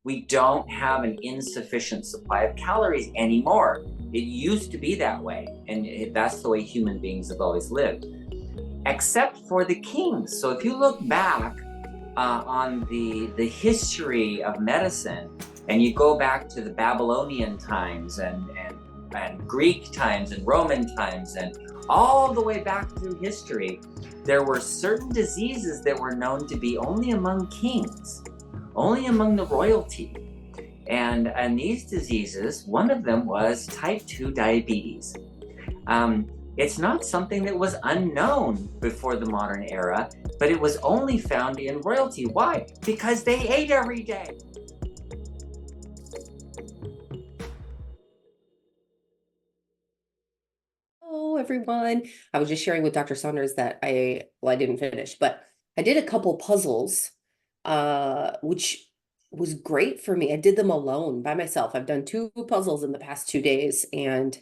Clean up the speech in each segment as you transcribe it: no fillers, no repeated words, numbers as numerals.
We don't have an insufficient supply of calories anymore. It used to be that way, and that's the way human beings have always lived, except for the kings. So if you look back on the history of medicine, and you go back to the Babylonian times and Greek times and Roman times and all the way back through history, there were certain diseases that were known to be only among kings, only among the royalty. And these diseases, one of them was type 2 diabetes. It's not something that was unknown before the modern era, but it was only found in royalty. Why? Because they ate every day. Hello, everyone. I was just sharing with Dr. Saunders that I didn't finish, but I did a couple puzzles, which was great for me. I did them alone by myself. I've done two puzzles in the past 2 days, and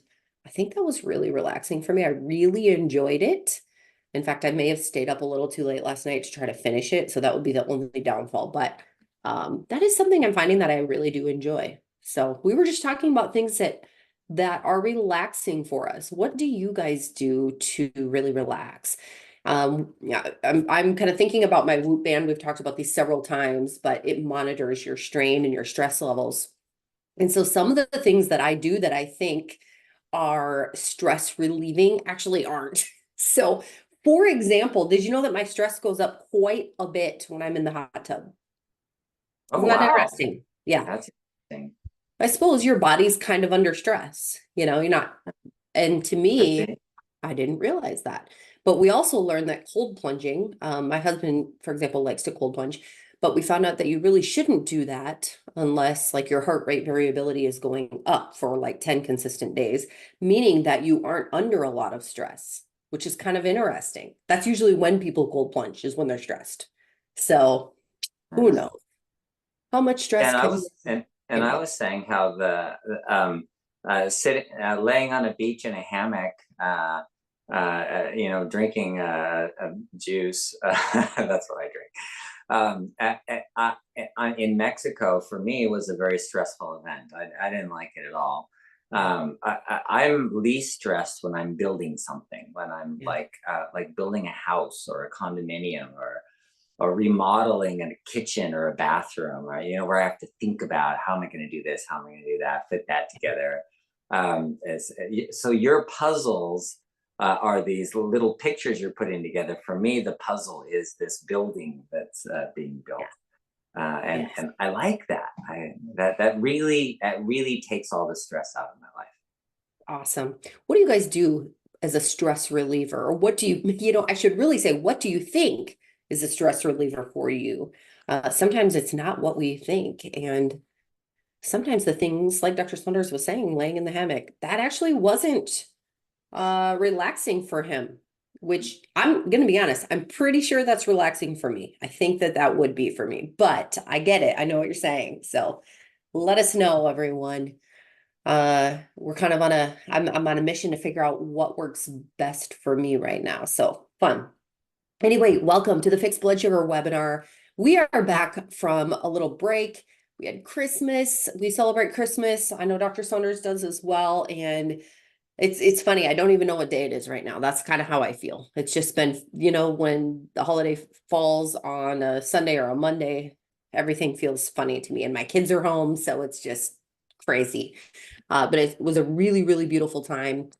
I think that was really relaxing for me. I really enjoyed it. In fact, I may have stayed up a little too late last night to try to finish it, so that would be the only downfall. But that is something I'm finding that I really do enjoy. So we were just talking about things that are relaxing for us. What do you guys do to really relax? Yeah, I'm kind of thinking about my Whoop band. We've talked about these several times, but it monitors your strain and your stress levels. And so some of the things that I do that I think are stress relieving actually aren't. So, for example, did you know that my stress goes up quite a bit when I'm in the hot tub? Oh, Isn't that wow. interesting? Yeah. That's interesting. I suppose your body's kind of under stress. You're not. And to Could me, be. I didn't realize that. But we also learned that cold plunging, my husband, for example, likes to cold plunge, but we found out that you really shouldn't do that unless like your heart rate variability is going up for like 10 consistent days, meaning that you aren't under a lot of stress, which is kind of interesting. That's usually when people cold plunge is when they're stressed. So who Nice. knows? How much stress And I can you was and I handle? was saying how sitting laying on a beach in a hammock, drinking juice. That's what I drink. In Mexico, for me, was a very stressful event. I didn't like it at all. I'm least stressed when I'm building something, when I'm Yeah. like building a house or a condominium or remodeling a kitchen or a bathroom, or where I have to think about how am I going to do this, how am I going to do that, fit that together. So your puzzles are these little pictures you're putting together. For me, the puzzle is this building that's being Yeah. built, and Yes. and I like that. That really takes all the stress out of my life. Awesome. What do you guys do as a stress reliever? Or what do you, I should really say, what do you think is a stress reliever for you? Sometimes it's not what we think. And sometimes the things like Dr. Saunders was saying, laying in the hammock, that actually wasn't relaxing for him, which I'm going to be honest, I'm pretty sure that's relaxing for me. I think that that would be for me, but I get it. I know what you're saying. So let us know, everyone. We're kind of I'm on a mission to figure out what works best for me right now. So fun. Anyway, welcome to the Fixed Blood Sugar webinar. We are back from a little break. We had Christmas. We celebrate Christmas. I know Dr. Saunders does as well. And it's funny. I don't even know what day it is right now. That's kind of how I feel. It's just been, when the holiday falls on a Sunday or a Monday, everything feels funny to me. And my kids are home, so it's just crazy. But it was a really, really beautiful time.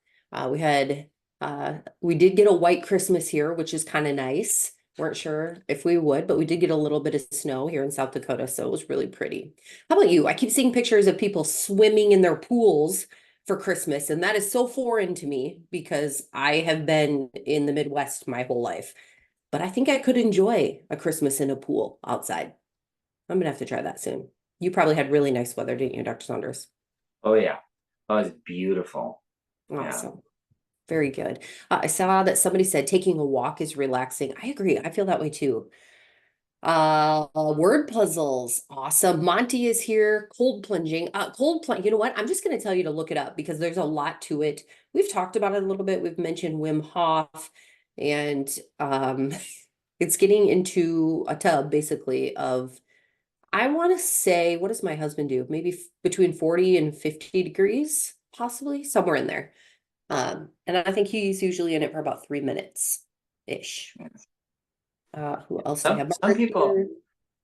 We did get a white Christmas here, which is kind of nice. Weren't sure if we would, but we did get a little bit of snow here in South Dakota, so it was really pretty. How about you? I keep seeing pictures of people swimming in their pools for Christmas, and that is so foreign to me because I have been in the Midwest my whole life. But I think I could enjoy a Christmas in a pool outside. I'm gonna have to try that soon. You probably had really nice weather, didn't you, Dr. Saunders? Oh yeah, oh, it's beautiful. Yeah. Awesome. Very good. I saw that somebody said taking a walk is relaxing. I agree. I feel that way too. Word puzzles. Awesome. Monty is here. Cold plunging. Cold plunge. You know what? I'm just going to tell you to look it up because there's a lot to it. We've talked about it a little bit. We've mentioned Wim Hof, and it's getting into a tub basically of I want to say, what does my husband do? Maybe between 40 and 50 degrees, possibly somewhere in there. And I think he's usually in it for about 3 minutes ish. Who else do I Some have? some Margaret people here.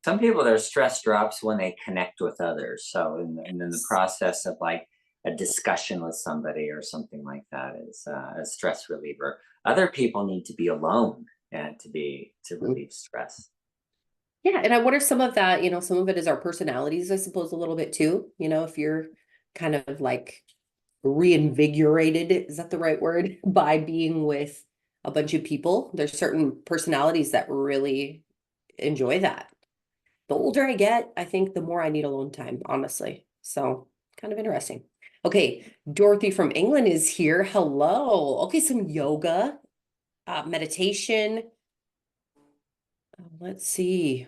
some people their stress drops when they connect with others. So in the process of like a discussion with somebody or something like that is a stress reliever. Other people need to be alone and to relieve stress. Yeah, and I wonder some of that, some of it is our personalities, I suppose, a little bit too. If you're kind of like reinvigorated, is that the right word? By being with a bunch of people. There's certain personalities that really enjoy that. The older I get, I think the more I need alone time, honestly. So kind of interesting. Okay, Dorothy from England is here. Hello. Okay, some yoga, meditation. Let's see.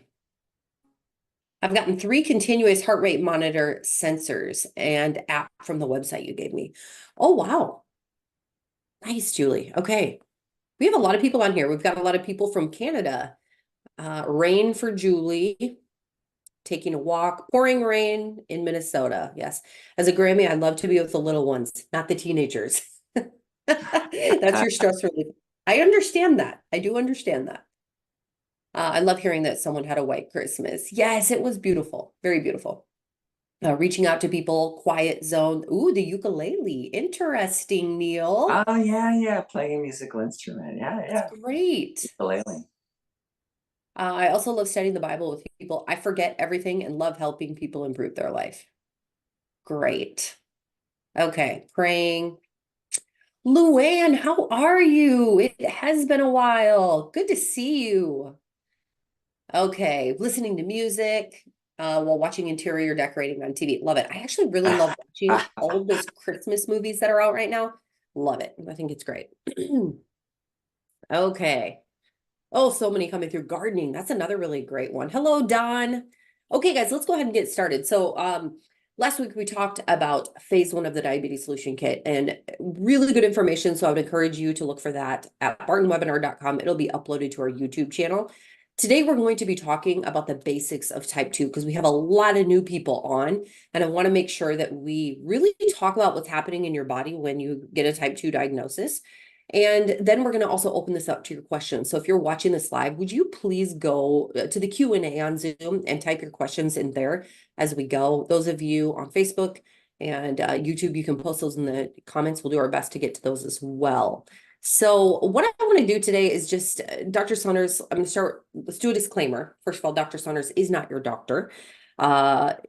I've gotten 3 continuous heart rate monitor sensors and app from the website you gave me. Oh, wow. Nice, Julie. Okay. We have a lot of people on here. We've got a lot of people from Canada. Rain for Julie, taking a walk, pouring rain in Minnesota. Yes. As a Grammy, I'd love to be with the little ones, not the teenagers. That's your stress relief. I understand that. I do understand that. I love hearing that someone had a white Christmas. Yes, it was beautiful. Very beautiful. Reaching out to people, quiet zone. Ooh, the ukulele. Interesting, Neil. Oh yeah, playing a musical instrument. That's Yeah. great. Ukulele. I also love studying the Bible with people. I forget everything and love helping people improve their life. Great. Okay, praying. Luann, how are you? It has been a while. Good to see you. Okay, listening to music while watching interior decorating on TV. Love it. I actually really love watching all of those Christmas movies that are out right now. Love it. I think it's great. Okay. Oh, so many coming through. Gardening. That's another really great one. Hello, Don. Okay, guys, let's go ahead and get started. So, last week we talked about phase 1 of the diabetes solution kit and really good information. So I would encourage you to look for that at bartonwebinar.com. It'll be uploaded to our YouTube channel. Today, we're going to be talking about the basics of type 2 because we have a lot of new people on, and I want to make sure that we really talk about what's happening in your body when you get a type 2 diagnosis. And then we're going to also open this up to your questions. So if you're watching this live, would you please go to the Q&A on Zoom and type your questions in there as we go? Those of you on Facebook and YouTube, you can post those in the comments. We'll do our best to get to those as well. So what I want to do today is just, Dr. Saunders, I'm going to start, let's do a disclaimer. First of all, Dr. Saunders is not your doctor.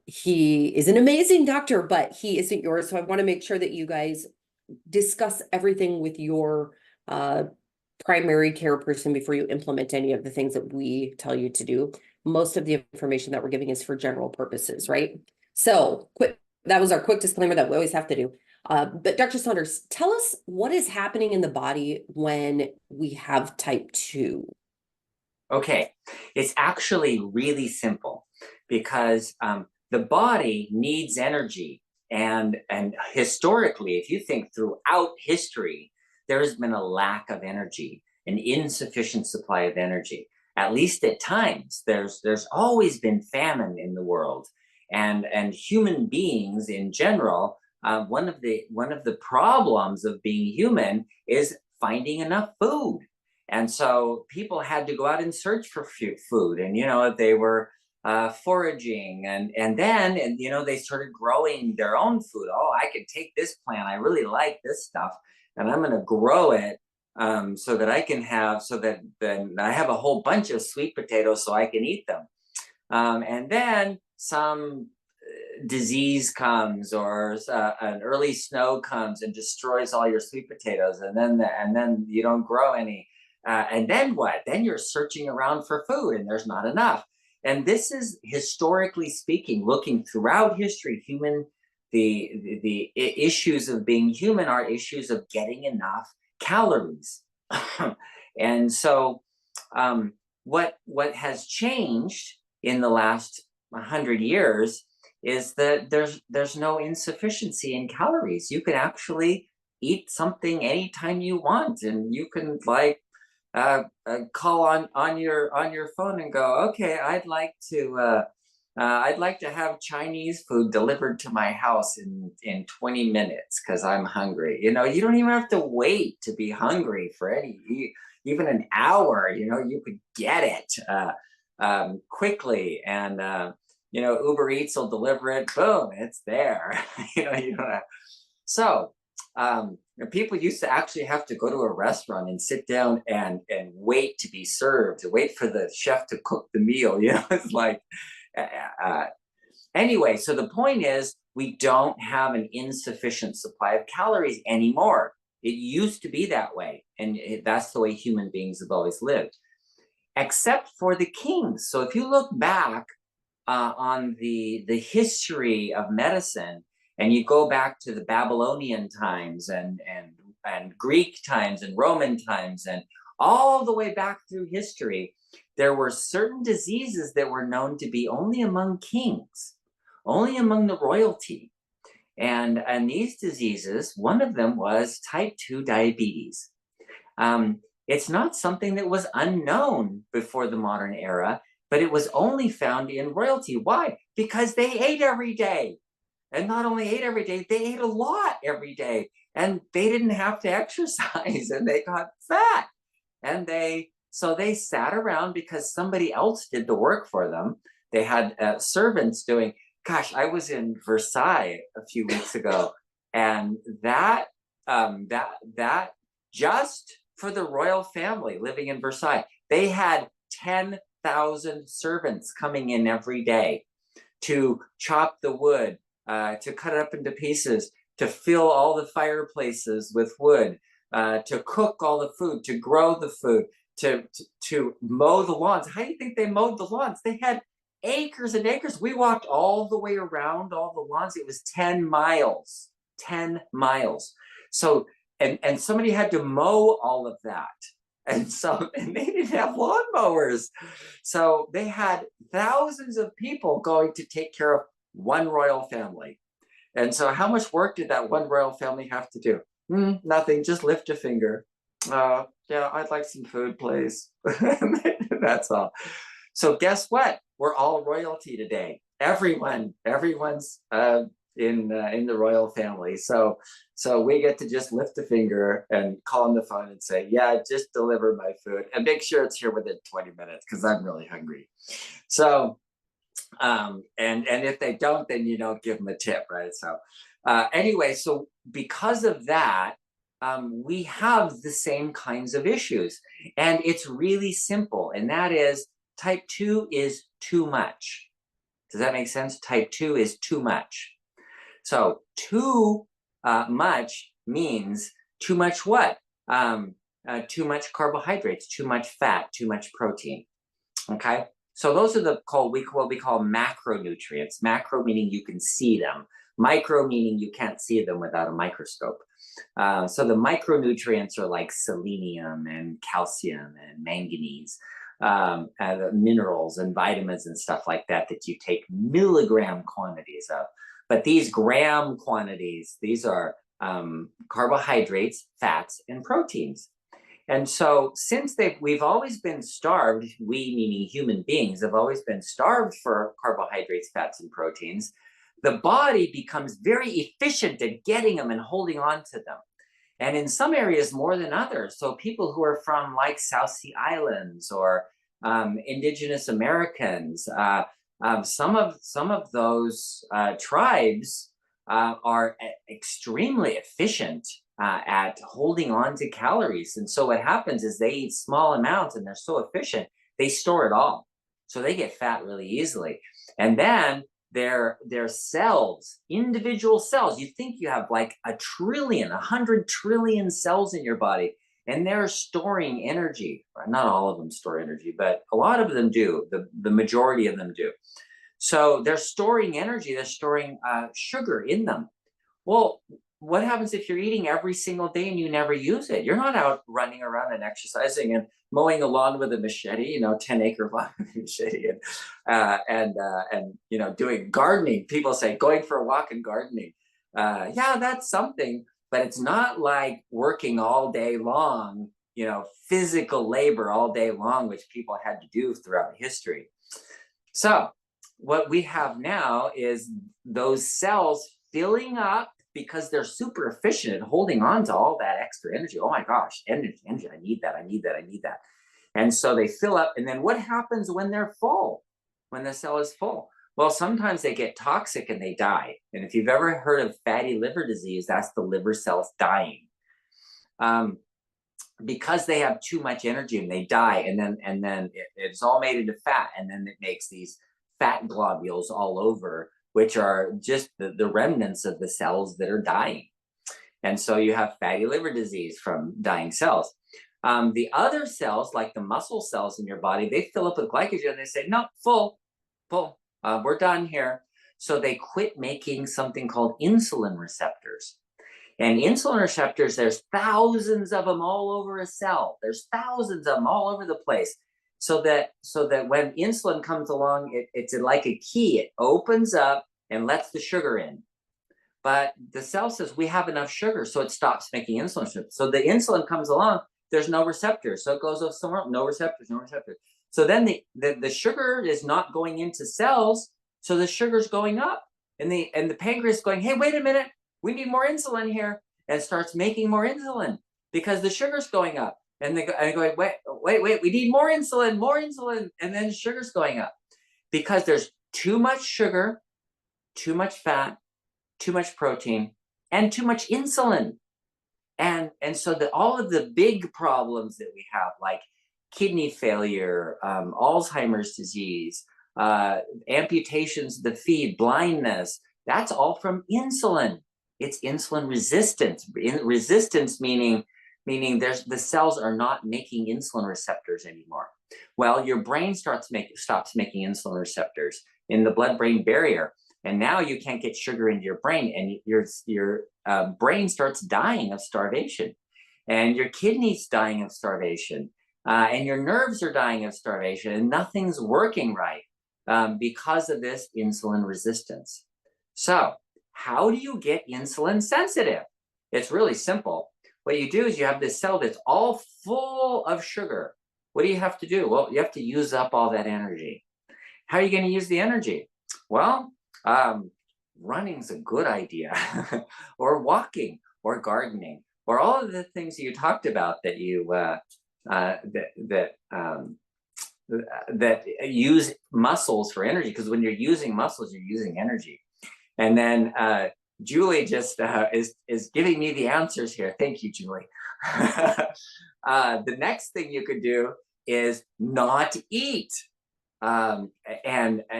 He is an amazing doctor, but he isn't yours. So I want to make sure that you guys discuss everything with your primary care person before you implement any of the things that we tell you to do. Most of the information that we're giving is for general purposes, right? So that was our quick disclaimer that we always have to do. But Dr. Saunders, tell us what is happening in the body when we have type 2. Okay, it's actually really simple because the body needs energy, and historically, if you think throughout history, there has been a lack of energy, an insufficient supply of energy. At least at times, there's always been famine in the world, and human beings in general. One of the problems of being human is finding enough food. And so people had to go out and search for food, and they were foraging, and then they started growing their own food. Oh, I could take this plant. I really like this stuff, and I'm going to grow it so that I can have so that then I have a whole bunch of sweet potatoes so I can eat them. And then some disease comes, or an early snow comes and destroys all your sweet potatoes, and then you don't grow any. And then what? Then you're searching around for food, and there's not enough. And this is historically speaking, looking throughout history, the issues of being human are issues of getting enough calories. And so, what has changed in the last 100 years is that there's no insufficiency in calories. You can actually eat something anytime you want, and you can call on your phone and go, okay, I'd like to I'd like to have Chinese food delivered to my house in 20 minutes because I'm hungry. You know, you don't even have to wait to be hungry for even an hour. You know, you could get it quickly, and you know, Uber Eats will deliver it. Boom, it's there. You know, you don't have, so people used to actually have to go to a restaurant and sit down and wait to be served, to wait for the chef to cook the meal. You know, it's like uh, anyway. So the point is, we don't have an insufficient supply of calories anymore. It used to be that way, and that's the way human beings have always lived, except for the kings. So if you look back on the history of medicine, and you go back to the Babylonian times and Greek times and Roman times and all the way back through history, there were certain diseases that were known to be only among kings, only among the royalty. And these diseases, one of them was type 2 diabetes. It's not something that was unknown before the modern era, but it was only found in royalty. Why? Because they ate every day. And not only ate every day, they ate a lot every day. And they didn't have to exercise and they got fat. And they sat around because somebody else did the work for them. They had servants doing. Gosh, I was in Versailles a few weeks ago, and that just for the royal family living in Versailles, they had 10,000 servants coming in every day to chop the wood, to cut it up into pieces, to fill all the fireplaces with wood, to cook all the food, to grow the food, to mow the lawns. How do you think they mowed the lawns? They had acres and acres. We walked all the way around all the lawns. It was 10 miles, 10 miles. So, and somebody had to mow all of that. And they didn't have lawnmowers. So they had thousands of people going to take care of one royal family. And so how much work did that one royal family have to do? Nothing, just lift a finger. Yeah, I'd like some food, please. That's all. So guess what? We're all royalty today. Everyone's in the royal family. So we get to just lift a finger and call on the phone and say, yeah, just deliver my food and make sure it's here within 20 minutes because I'm really hungry. So and if they don't, then you don't give them a tip, right? So anyway, so because of that, we have the same kinds of issues, and it's really simple, and that is type 2 is too much. Does that make sense? Type 2 is too much. So too much means too much what? Too much carbohydrates, too much fat, too much protein. Okay, so those are what we call macronutrients. Macro meaning you can see them. Micro meaning you can't see them without a microscope. So the micronutrients are like selenium and calcium and manganese, minerals and vitamins and stuff like that you take milligram quantities of. But these gram quantities, these are carbohydrates, fats, and proteins. And so since we've always been starved, we meaning human beings have always been starved for carbohydrates, fats, and proteins, the body becomes very efficient at getting them and holding on to them. And in some areas more than others. So people who are from like South Sea Islands or indigenous Americans, some of those tribes are extremely efficient at holding on to calories. And so what happens is they eat small amounts and they're so efficient, they store it all. So they get fat really easily. And then their cells, individual cells, you think you have like 100 trillion cells in your body, and they're storing energy. Not all of them store energy, but a lot of them do. The majority of them do. So they're storing energy, they're storing sugar in them. Well, what happens if you're eating every single day and you never use it? You're not out running around and exercising and mowing a lawn with a machete, 10-acre lawn with a machete, and doing gardening. People say going for a walk and gardening. Yeah, that's something, but it's not like working all day long, physical labor all day long, which people had to do throughout history. So what we have now is those cells filling up because they're super efficient at holding on to all that extra energy. Oh my gosh, energy, energy, I need that, I need that, I need that. And so they fill up. And then what happens when they're full, when the cell is full? Well, sometimes they get toxic and they die. And if you've ever heard of fatty liver disease, that's the liver cells dying. Because they have too much energy and they die, and then it's all made into fat, and then it makes these fat globules all over, which are just the remnants of the cells that are dying. And so you have fatty liver disease from dying cells. The other cells, like the muscle cells in your body, they fill up with glycogen and they say, no, full, we're done here. So they quit making something called insulin receptors. And insulin receptors, there's thousands of them all over a cell. There's thousands of them all over the place. So that when insulin comes along, it's like a key. It opens up and lets the sugar in. But the cell says, we have enough sugar, so it stops making insulin. So the insulin comes along, there's no receptors. So it goes off somewhere else, no receptors, no receptors. So then the sugar is not going into cells, so the sugar's going up. And the pancreas is going, hey, wait a minute, we need more insulin here, and starts making more insulin because the sugar's going up. And they go, wait, we need more insulin, and then sugar's going up because there's too much sugar, too much fat, too much protein, and too much insulin. And so all of the big problems that we have, like kidney failure, Alzheimer's disease, amputations of the feet, blindness, that's all from insulin. It's insulin resistance. Resistance meaning the cells are not making insulin receptors anymore. Well, your brain stops making insulin receptors in the blood-brain barrier, and now you can't get sugar into your brain, and your brain starts dying of starvation, and your kidneys dying of starvation, and your nerves are dying of starvation, and nothing's working right because of this insulin resistance. So how do you get insulin sensitive? It's really simple. What you do is you have this cell that's all full of sugar. What do you have to do? Well, you have to use up all that energy. How are you going to use the energy? Well, running's a good idea, or walking, or gardening, or all of the things you talked about that you that use muscles for energy. Because when you're using muscles, you're using energy. And then Julie just is giving me the answers here. Thank you, Julie. The next thing you could do is not eat. And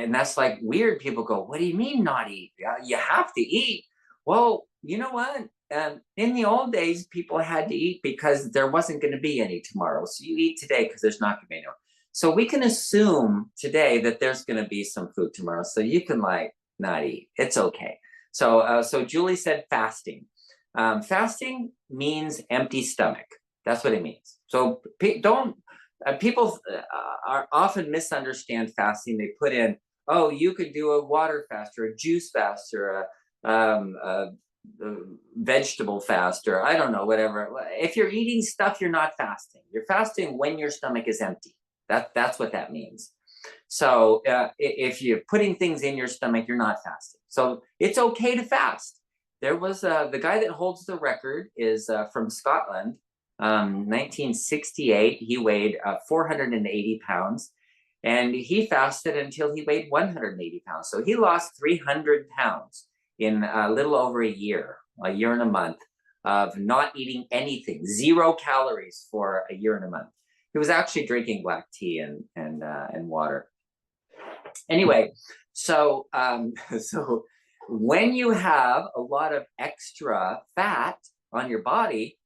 that's like weird. People go, what do you mean not eat? You have to eat. Well, you know what? In the old days, people had to eat because there wasn't going to be any tomorrow. So you eat today because there's not going to be any. So we can assume today that there's going to be some food tomorrow. So you can not eat. It's okay. So Julie said fasting. Fasting means empty stomach. That's what it means. So people are often misunderstand fasting. They put in, oh, you could do a water fast or a juice fast or a vegetable fast, or I don't know, whatever. If you're eating stuff, you're not fasting. You're fasting when your stomach is empty. That's what that means. So if you're putting things in your stomach, you're not fasting. So it's okay to fast. There was the guy that holds the record is from Scotland, 1968. He weighed 480 pounds, and he fasted until he weighed 180 pounds. So he lost 300 pounds in a little over a year and a month of not eating anything, 0 calories for a year and a month. He was actually drinking black tea and water. Anyway, so when you have a lot of extra fat on your body,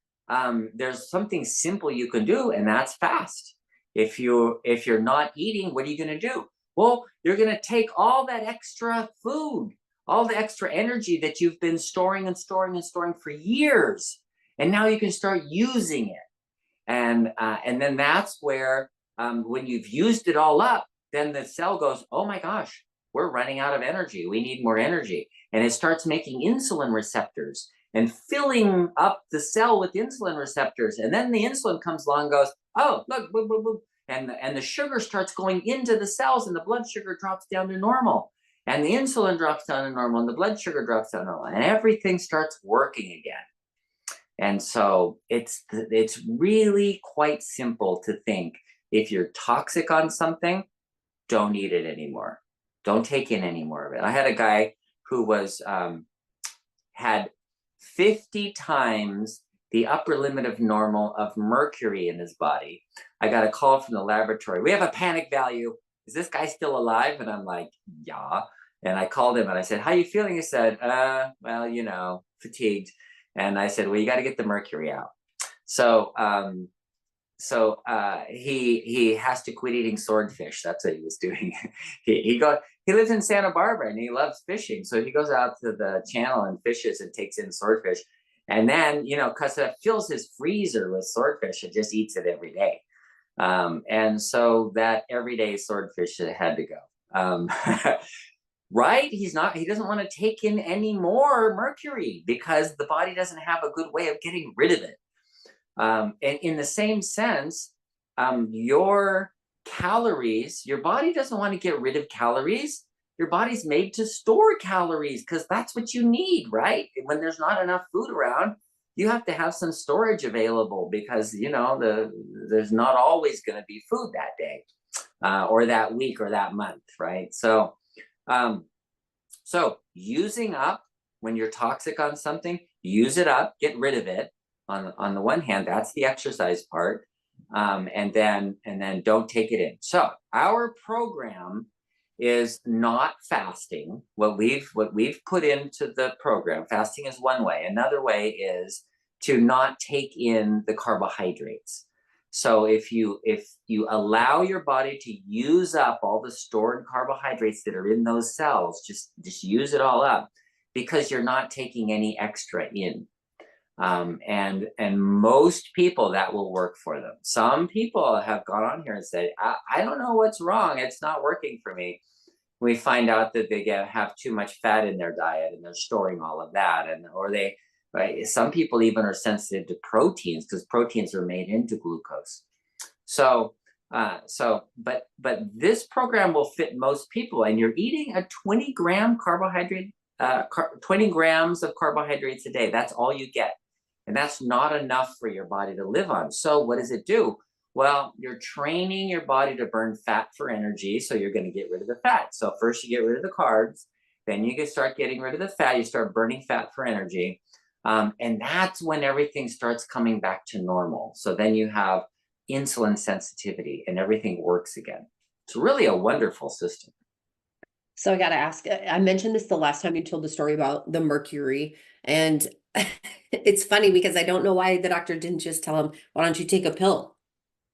there's something simple you can do, and that's fast. If you're not eating, what are you going to do? Well, you're going to take all that extra food, all the extra energy that you've been storing and storing and storing for years, and now you can start using it. And then that's where when you've used it all up, then the cell goes, oh my gosh, we're running out of energy. We need more energy. And it starts making insulin receptors and filling up the cell with insulin receptors. And then the insulin comes along and goes, oh, look, boop, boop, boop. and the sugar starts going into the cells, and the blood sugar drops down to normal, and the insulin drops down to normal, and the blood sugar drops down to normal, and everything starts working again. And so it's really quite simple to think, if you're toxic on something, don't eat it anymore. Don't take in any more of it. I had a guy who was had 50 times the upper limit of normal of mercury in his body. I got a call from the laboratory. We have a panic value. Is this guy still alive? And I'm like, yeah. And I called him and I said, how you feeling? He said, well, you know, fatigued. And I said, well, you got to get the mercury out. So he has to quit eating swordfish. That's what he was doing. He lives in Santa Barbara and he loves fishing. So he goes out to the channel and fishes and takes in swordfish. And then, you know, because it fills his freezer with swordfish and just eats it every day. And so that everyday swordfish had to go. Right? He doesn't want to take in any more mercury because the body doesn't have a good way of getting rid of it. And in the same sense, your calories, your body doesn't want to get rid of calories. Your body's made to store calories because that's what you need, right? When there's not enough food around, you have to have some storage available because, you know, there's not always going to be food that day or that week or that month, right? So using up, when you're toxic on something, use it up, get rid of it. On the one hand, that's the exercise part, and then don't take it in. So our program is not fasting. What we've put into the program, fasting is one way. Another way is to not take in the carbohydrates. So if you allow your body to use up all the stored carbohydrates that are in those cells, just use it all up, because you're not taking any extra in. And most people, that will work for them. Some people have gone on here and said, I don't know what's wrong. It's not working for me. We find out that they have too much fat in their diet and they're storing all of that. Right, some people even are sensitive to proteins because proteins are made into glucose. But this program will fit most people, and you're eating a 20-gram carbohydrate, 20 grams of carbohydrates a day. That's all you get. And that's not enough for your body to live on. So what does it do? Well, you're training your body to burn fat for energy. So you're going to get rid of the fat. So first you get rid of the carbs, then you can start getting rid of the fat. You start burning fat for energy. And that's when everything starts coming back to normal. So then you have insulin sensitivity and everything works again. It's really a wonderful system. So I got to ask, I mentioned this the last time you told the story about the mercury, and it's funny because I don't know why the doctor didn't just tell him, why don't you take a pill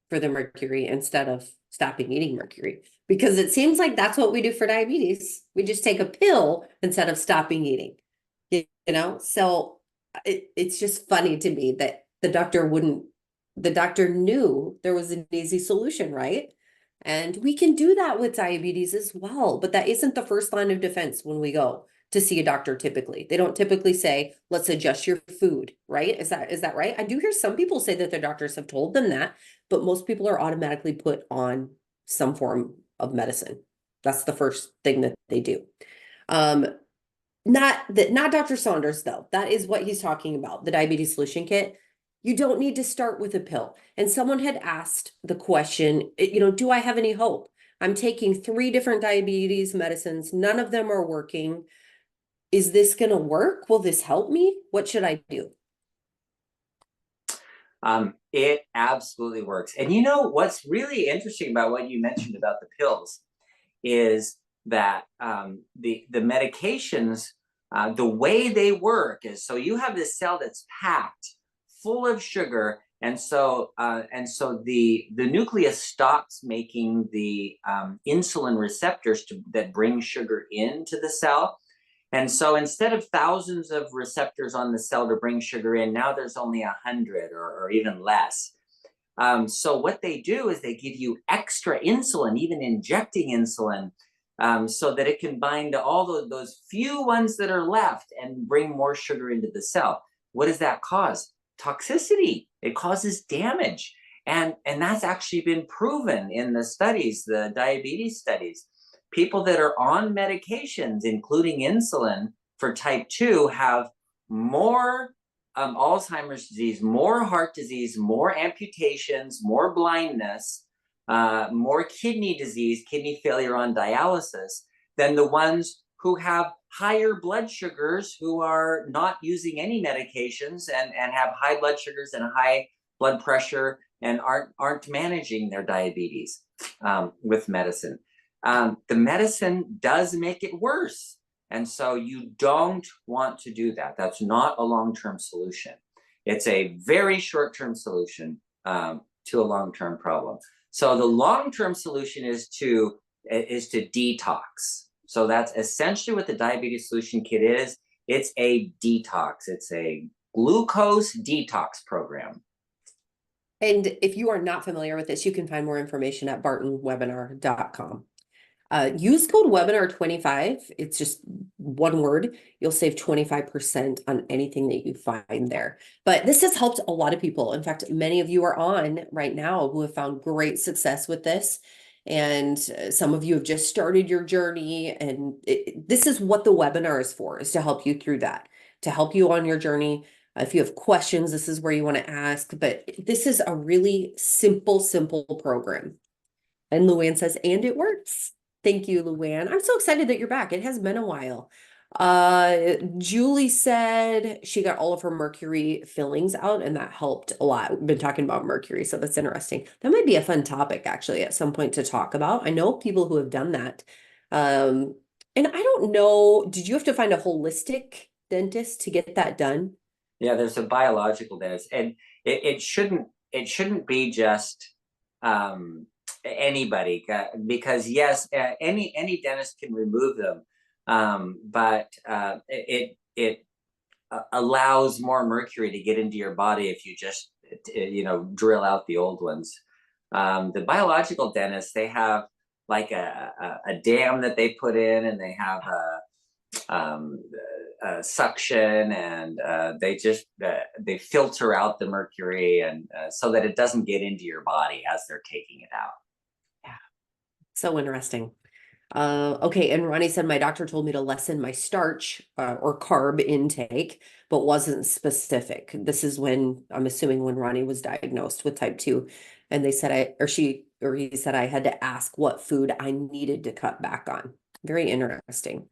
for the mercury instead of stopping eating mercury? Because it seems like that's what we do for diabetes. We just take a pill instead of stopping eating, you know? So it's just funny to me that the doctor knew there was an easy solution, right? And we can do that with diabetes as well, but that isn't the first line of defense when we go to see a doctor. Typically, they don't typically say, let's adjust your food, right? Is that right? I do hear some people say that their doctors have told them that, but most people are automatically put on some form of medicine. That's the first thing that they do. Not Dr. Saunders, though. That is what he's talking about, the diabetes solution kit. You don't need to start with a pill. And someone had asked the question, you know, do I have any hope? I'm taking 3 different diabetes medicines. None of them are working. Is this going to work? Will this help me? What should I do? It absolutely works. And you know, what's really interesting about what you mentioned about the pills is that the medications, the way they work is, so you have this cell that's packed full of sugar, and so the nucleus stops making the insulin receptors that bring sugar into the cell. And so instead of thousands of receptors on the cell to bring sugar in, now there's only 100 or even less. So what they do is they give you extra insulin, even injecting insulin, so that it can bind to all those few ones that are left and bring more sugar into the cell. What does that cause? Toxicity. It causes damage. And that's actually been proven in the studies, the diabetes studies. People that are on medications, including insulin for type 2, have more Alzheimer's disease, more heart disease, more amputations, more blindness, more kidney disease, kidney failure on dialysis than the ones who have higher blood sugars, who are not using any medications and have high blood sugars and high blood pressure and aren't managing their diabetes with medicine. The medicine does make it worse. And so you don't want to do that. That's not a long-term solution. It's a very short-term solution to a long-term problem. So the long-term solution is to detox. So that's essentially what the Diabetes Solution Kit is. It's a detox. It's a glucose detox program. And if you are not familiar with this, you can find more information at bartonwebinar.com. Use code webinar25. It's just one word. You'll save 25% on anything that you find there. But this has helped a lot of people. In fact, many of you are on right now who have found great success with this. And some of you have just started your journey. And this is what the webinar is for, is to help you through that, to help you on your journey. If you have questions, this is where you want to ask. But this is a really simple program. And Luann says, and it works. Thank you, Luann. I'm so excited that you're back. It has been a while. Julie said she got all of her mercury fillings out, and that helped a lot. We've been talking about mercury, so that's interesting. That might be a fun topic, actually, at some point to talk about. I know people who have done that. And I don't know, did you have to find a holistic dentist to get that done? Yeah, there's a biological dentist, and it shouldn't be just anybody, because yes, any dentist can remove them, but it allows more mercury to get into your body if you just drill out the old ones. The biological dentists, they have like a dam that they put in, and they have suction, and they filter out the mercury, and so that it doesn't get into your body as they're taking it out. Yeah, so interesting. Okay, and Ronnie said, my doctor told me to lessen my starch or carb intake, but wasn't specific. This is when, I'm assuming, when Ronnie was diagnosed with type 2, and they said he said I had to ask what food I needed to cut back on. Very interesting.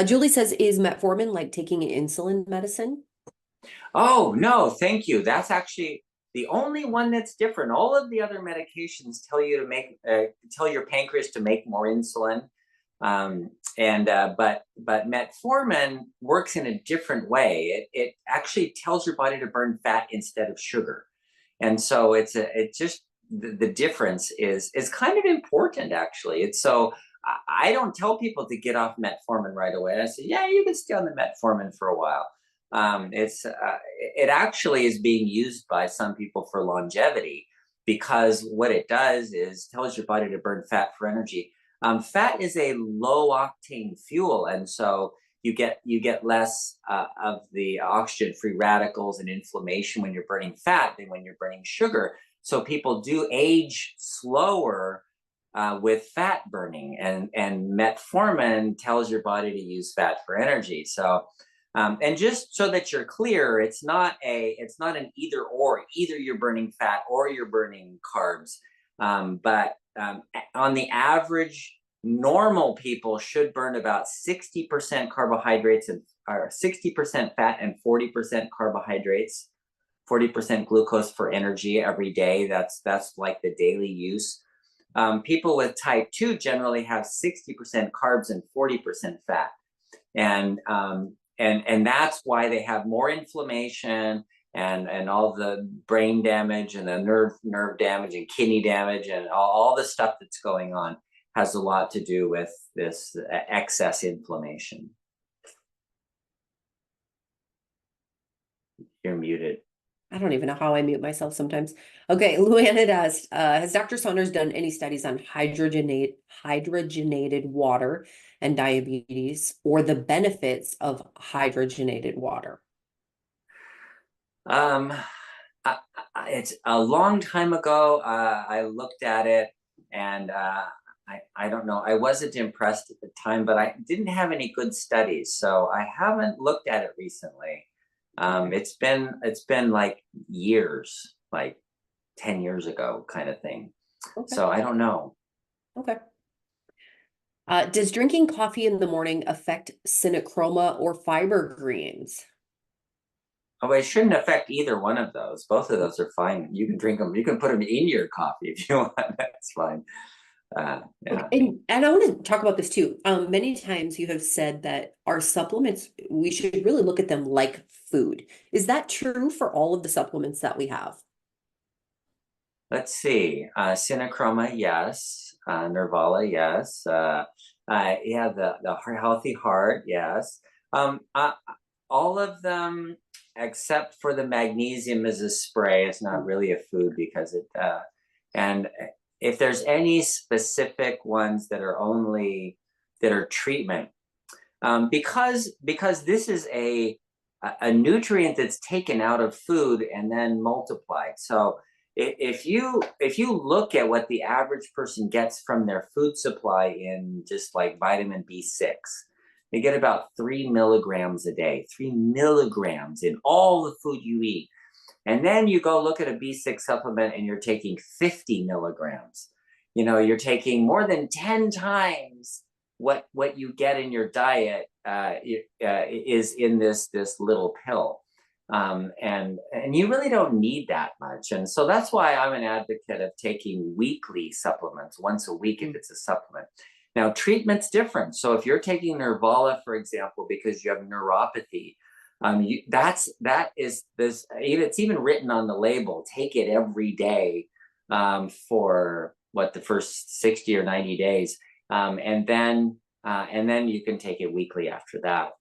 Julie says, is metformin like taking insulin medicine? Oh, no, thank you. That's actually the only one that's different. All of the other medications tell you to tell your pancreas to make more insulin. But metformin works in a different way. It actually tells your body to burn fat instead of sugar. And so the difference is kind of important, actually. It's so I don't tell people to get off metformin right away. I say, yeah, you can stay on the metformin for a while. It actually is being used by some people for longevity, because what it does is tells your body to burn fat for energy. Fat is a low octane fuel, and so you get less of the oxygen free radicals and inflammation when you're burning fat than when you're burning sugar. So people do age slower with fat burning, and metformin tells your body to use fat for energy. So and just so that you're clear, it's not an either or. Either you're burning fat or you're burning carbs. But on the average, normal people should burn about 60% carbohydrates or 60% fat and 40% carbohydrates, 40% glucose for energy every day. That's like the daily use. People with type 2 generally have 60% carbs and 40% fat. And that's why they have more inflammation and all the brain damage and the nerve damage and kidney damage and all the stuff that's going on has a lot to do with this excess inflammation. You're muted. I don't even know how I mute myself sometimes. Okay, Luann had asked, has Dr. Saunders done any studies on hydrogenated water and diabetes, or the benefits of hydrogenated water? It's a long time ago. I looked at it, and I don't know. I wasn't impressed at the time, but I didn't have any good studies, so I haven't looked at it recently. It's been like years, like 10 years ago, kind of thing. Okay. So I don't know. Okay. Does drinking coffee in the morning affect synochroma or fiber greens? Oh, it shouldn't affect either one of those. Both of those are fine. You can drink them. You can put them in your coffee if you want. That's fine. Okay, Yeah. and I want to talk about this too. Many times you have said that our supplements, we should really look at them like food. Is that true for all of the supplements that we have? Let's see. Synochroma, yes. Nervala, yes. Yeah, the healthy heart, yes. All of them, except for the magnesium as a spray, it's not really a food because and if there's any specific ones that are only that are treatment, because this is a nutrient that's taken out of food and then multiplied. So if you look at what the average person gets from their food supply in just like vitamin B6, they get about 3 milligrams a day, 3 milligrams in all the food you eat. And then you go look at a B6 supplement and you're taking 50 milligrams. You're taking more than 10 times what you get in your diet is in this little pill. And you really don't need that much. And so that's why I'm an advocate of taking weekly supplements, once a week if it's a supplement. Now, treatment's different. So if you're taking Nervala, for example, because you have neuropathy, that is this. It's even written on the label. Take it every day for the first 60 or 90 days, and then you can take it weekly after that,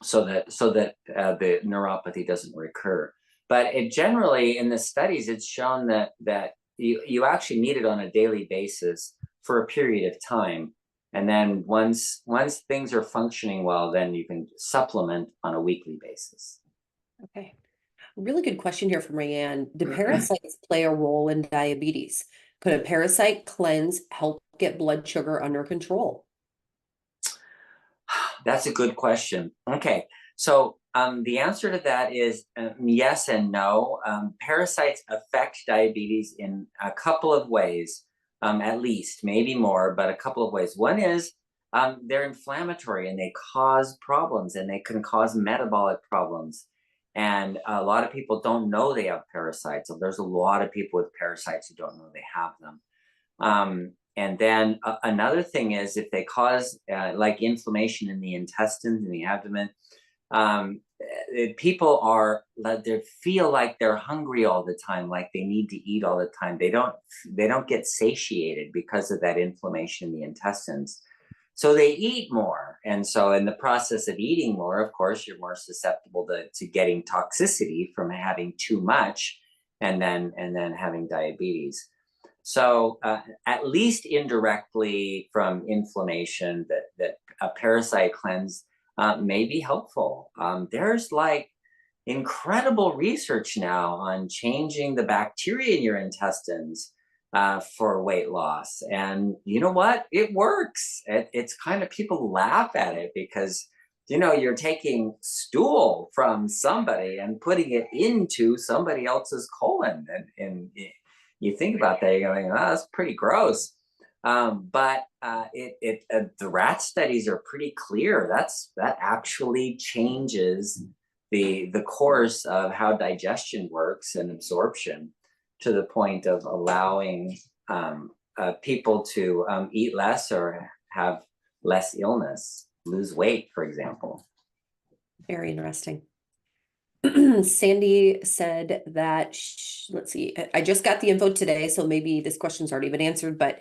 so that the neuropathy doesn't recur. But generally in the studies, it's shown that you actually need it on a daily basis for a period of time. And then once things are functioning well, then you can supplement on a weekly basis. Okay. Really good question here from Rayanne. Do parasites play a role in diabetes? Could a parasite cleanse help get blood sugar under control? That's a good question. Okay, so the answer to that is yes and no. Parasites affect diabetes in a couple of ways, at least, maybe more, but a couple of ways. One is they're inflammatory and they cause problems, and they can cause metabolic problems. And a lot of people don't know they have parasites. So there's a lot of people with parasites who don't know they have them. And then another thing is if they cause like inflammation in the intestines, in the abdomen, people they feel like they're hungry all the time, like they need to eat all the time. They don't get satiated because of that inflammation in the intestines. So they eat more. And so in the process of eating more, of course, you're more susceptible to getting toxicity from having too much, and then having diabetes. So at least indirectly from inflammation, that a parasite cleanse may be helpful. There's like incredible research now on changing the bacteria in your intestines for weight loss. And you know what? It works. It's kind of, people laugh at it because, you're taking stool from somebody and putting it into somebody else's colon. And you think about that, you're going, oh, that's pretty gross. But the rat studies are pretty clear. That actually changes the course of how digestion works and absorption, to the point of allowing people to eat less or have less illness, lose weight, for example. Very interesting. Sandy said that, let's see, I just got the info today, so maybe this question's already been answered, but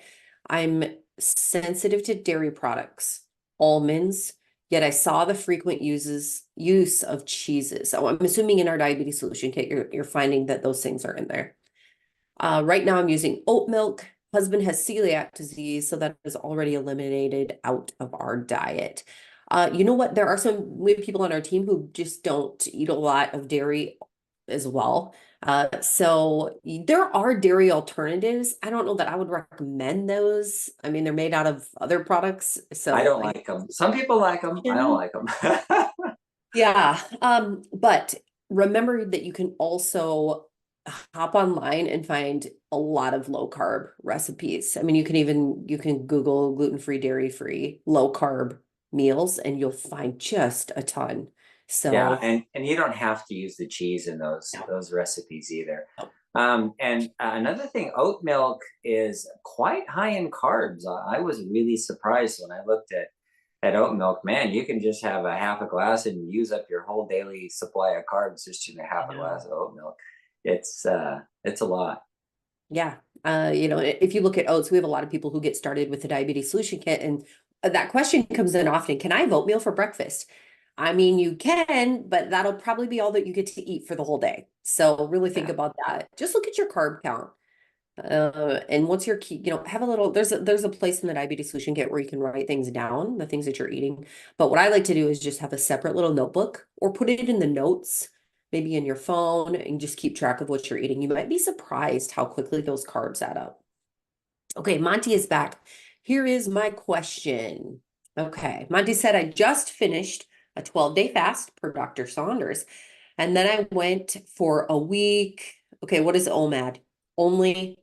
I'm sensitive to dairy products, almonds, yet I saw the frequent use of cheeses. So I'm assuming in our diabetes solution kit, you're finding that those things are in there. Right now I'm using oat milk. Husband has celiac disease, so that is already eliminated out of our diet. You know what? There are we have people on our team who just don't eat a lot of dairy as well. So there are dairy alternatives. I don't know that I would recommend those. I mean, they're made out of other products, I so don't like them. Some people like them. I don't like them. yeah. But remember that you can also hop online and find a lot of low carb recipes. I mean, you can Google gluten-free, dairy-free, low carb meals and you'll find just a ton. Yeah, So, and you don't have to use the cheese in no, those recipes either. no. And another thing, oat milk is quite high in carbs. I was really surprised when I looked at oat milk. Man, you can just have a half a glass and use up your whole daily supply of carbs just in a half a glass of oat milk. It's a lot. Yeah. If you look at oats, we have a lot of people who get started with the diabetes solution kit, and that question comes in often, can I have oatmeal for breakfast? I mean, you can, but that'll probably be all that you get to eat for the whole day. So really think Yeah. about that. Just look at your carb count. And what's your key, have a little, there's a place in the diabetes solution kit where you can write things down, the things that you're eating. But what I like to do is just have a separate little notebook or put it in the notes, maybe in your phone, and just keep track of what you're eating. You might be surprised how quickly those carbs add up. Okay, Monty is back. Here is my question. Okay, Monty said, I just finished a 12-day fast per Dr. Saunders, and then I went for a week. Okay, what is OMAD? Only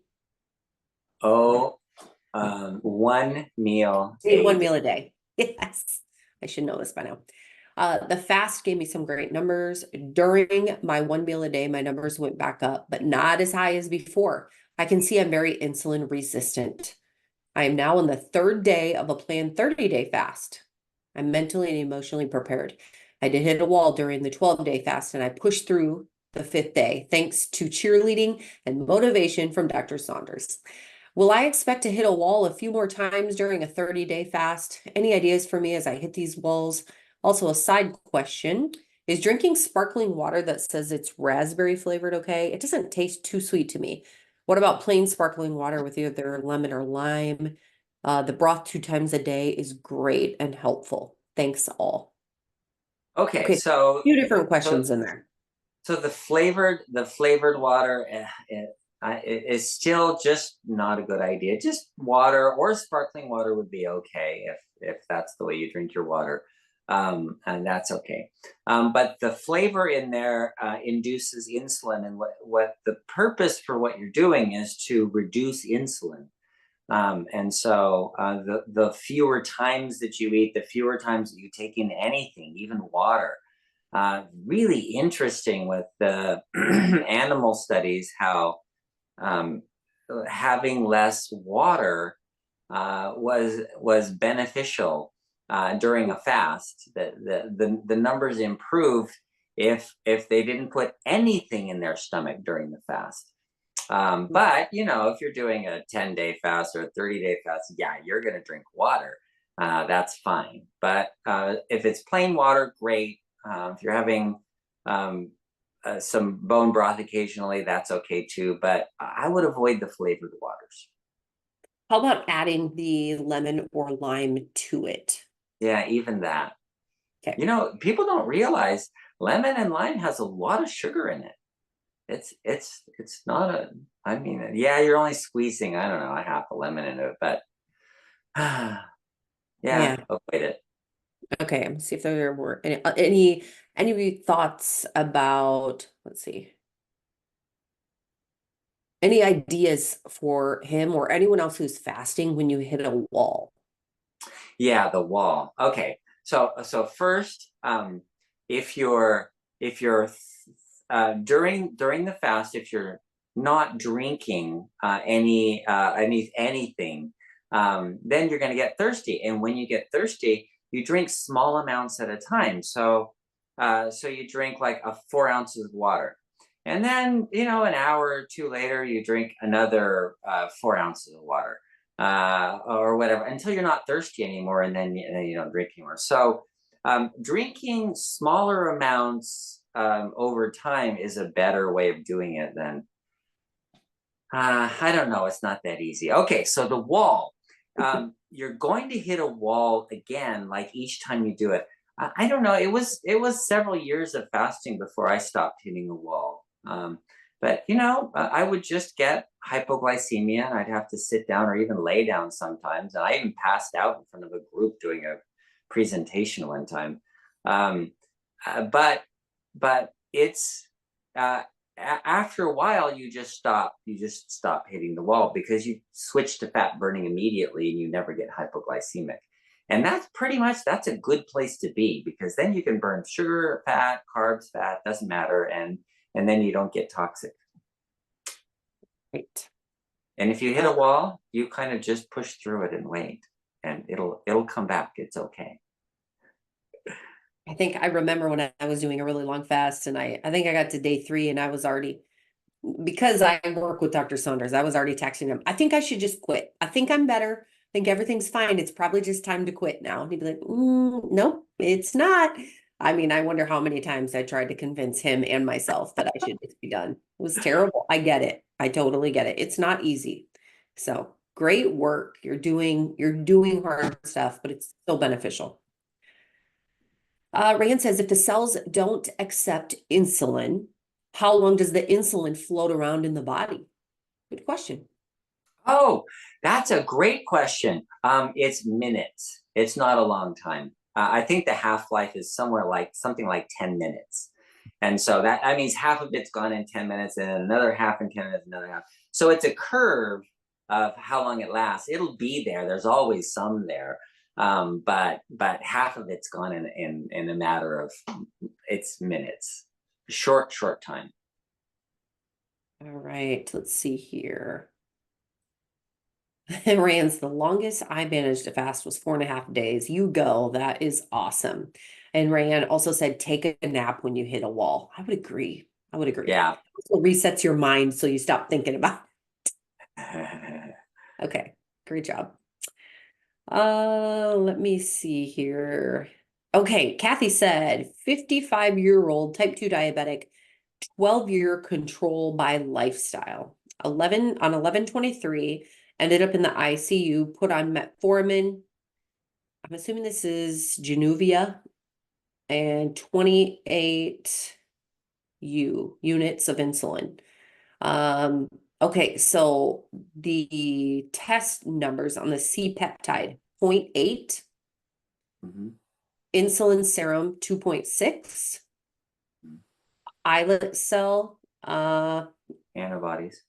Oh, one meal ate a one day. meal a day. Yes, I should know this by now. The fast gave me some great numbers. During my one meal a day, my numbers went back up, but not as high as before. I can see I'm very insulin resistant. I am now on the third day of a planned 30-day fast. I'm mentally and emotionally prepared. I did hit a wall during the 12-day fast and I pushed through the fifth day, thanks to cheerleading and motivation from Dr. Saunders. Will I expect to hit a wall a few more times during a 30-day fast? Any ideas for me as I hit these walls? Also, a side question. Is drinking sparkling water that says it's raspberry flavored okay? It doesn't taste too sweet to me. What about plain sparkling water with either lemon or lime? The broth 2 times a day is great and helpful. Thanks all. Okay, Okay, a so few different so questions in there. so the flavored water is still just not a good idea. Just water or sparkling water would be okay if that's the way you drink your water, and that's okay. But the flavor in there induces insulin, and what the purpose for what you're doing is to reduce insulin. And so the fewer times that you eat, the fewer times that you take in anything, even water. Really interesting with the animal studies how having less water was beneficial during a fast. The numbers improved if they didn't put anything in their stomach during the fast. But if you're doing a 10-day fast or a 30-day fast, yeah, you're going to drink water. That's fine. But if it's plain water, great. If you're having some bone broth occasionally, that's okay too. But I would avoid the flavored waters. How about adding the lemon or lime to it? Yeah, even that. Okay. People don't realize lemon and lime has a lot of sugar in it. It's not a. I mean, yeah, you're only squeezing, I don't know, a half a lemon into it, but yeah, Yeah. avoid it. Okay. I'm see if there were any thoughts about, let's see, any ideas for him or anyone else who's fasting when you hit a wall? Yeah, the wall. Okay. So first, if you're during the fast, if you're not drinking anything, then you're going to get thirsty. And when you get thirsty, you drink small amounts at a time. So you drink like 4 ounces of water. And then, an hour or two later, you drink another 4 ounces of water or whatever until you're not thirsty anymore, and then you don't drink anymore. So drinking smaller amounts over time is a better way of doing it than I don't know. It's not that easy. Okay, so the wall. You're going to hit a wall again, like each time you do it. I don't know. It was several years of fasting before I stopped hitting a wall. But I would just get hypoglycemia, and I'd have to sit down or even lay down sometimes. And I even passed out in front of a group doing a presentation one time. Um, but it's after a while you just stop hitting the wall, because you switch to fat burning immediately and you never get hypoglycemic. And that's a good place to be, because then you can burn sugar, fat, carbs, fat, doesn't matter, and then you don't get toxic. Right. And if you hit a wall, you kind of just push through it and wait, and it'll come back. It's okay. I think I remember when I was doing a really long fast, and I think I got to day 3 and I was already, because I work with Dr. Saunders, I was already texting him, I think I should just quit. I think I'm better. I think everything's fine. It's probably just time to quit now. And he'd be like, nope, it's not. I mean, I wonder how many times I tried to convince him and myself that I should just be done. It was terrible. I get it. I totally get it. It's not easy. So great work. You're doing hard stuff, but it's still beneficial. Rand says, if the cells don't accept insulin, how long does the insulin float around in the body? Good question. Oh, that's a great question. It's minutes. It's not a long time. I think the half-life is something like 10 minutes. And so that means half of it's gone in 10 minutes, and another half in 10 minutes, another half. So it's a curve of how long it lasts. It'll be there. There's always some there. But half of it's gone in a matter of, it's minutes. Short time. All right, let's see here. Rand's, the longest I managed to fast was 4.5 days. You go. That is awesome. And Rand also said, take a nap when you hit a wall. I would agree. Yeah. It resets your mind so you stop thinking about it. Okay, great job. Let me see here. Okay, Kathy said 55-year-old type 2 diabetic, 12-year control by lifestyle. 11/11/23, ended up in the ICU, put on metformin. I'm assuming this is Januvia, and 28 units of insulin. Okay, so the test numbers on the C-peptide, 0.8, insulin serum 2.6, islet cell, antibodies.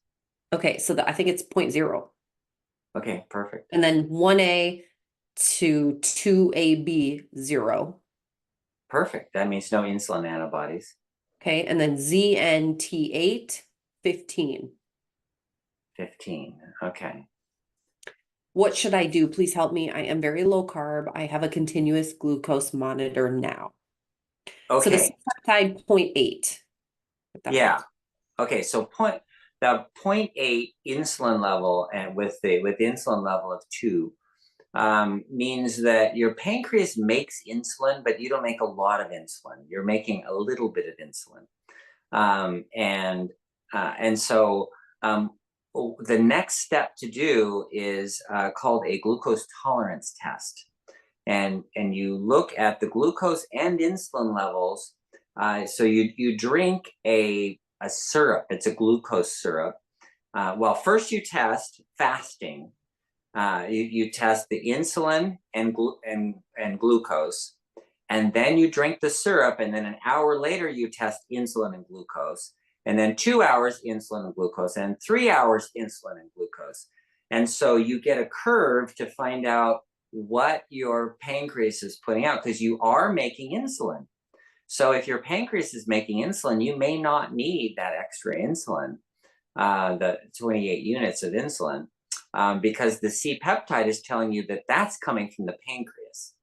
Okay, so I think it's 0.0. Okay, perfect. And then 1A to 2AB 0. Perfect. That means no insulin antibodies. Okay, and then ZNT8 15. 15. Okay. What should I do? Please help me. I am very low carb. I have a continuous glucose monitor now. Okay. So the C-peptide 0.8. Yeah. Okay, so the 0.8 insulin level, and with insulin level of 2, means that your pancreas makes insulin, but you don't make a lot of insulin. You're making a little bit of insulin. And so the next step to do is called a glucose tolerance test. And you look at the glucose and insulin levels. So you drink a syrup. It's a glucose syrup. Well, first you test fasting. You test the insulin and glucose, and then you drink the syrup, and then an hour later you test insulin and glucose, and then 2 hours insulin and glucose, and 3 hours insulin and glucose. And so you get a curve to find out what your pancreas is putting out, because you are making insulin. So if your pancreas is making insulin, you may not need that extra insulin, the 28 units of insulin, because the C-peptide is telling you that that's coming from the pancreas.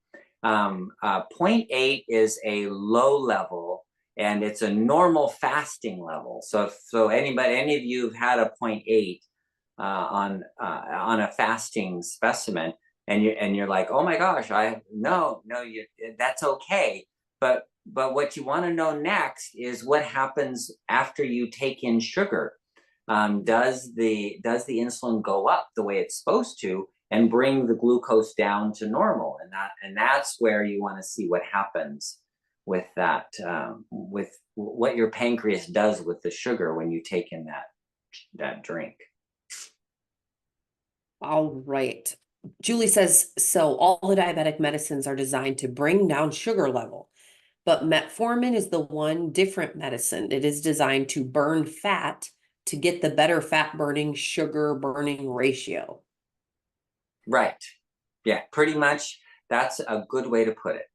0.8 is a low level, and it's a normal fasting level. So any of you have had a 0.8 on a fasting specimen, and you're like, oh my gosh, that's okay. But what you want to know next is what happens after you take in sugar. Does the insulin go up the way it's supposed to and bring the glucose down to normal? And that's where you want to see what happens that, with what your pancreas does with the sugar when you take in that drink. All right. Julie says, so all the diabetic medicines are designed to bring down sugar level, but metformin is the one different medicine. It is designed to burn fat to get the better fat burning, sugar burning ratio. Right. Yeah, pretty much. That's a good way to put it.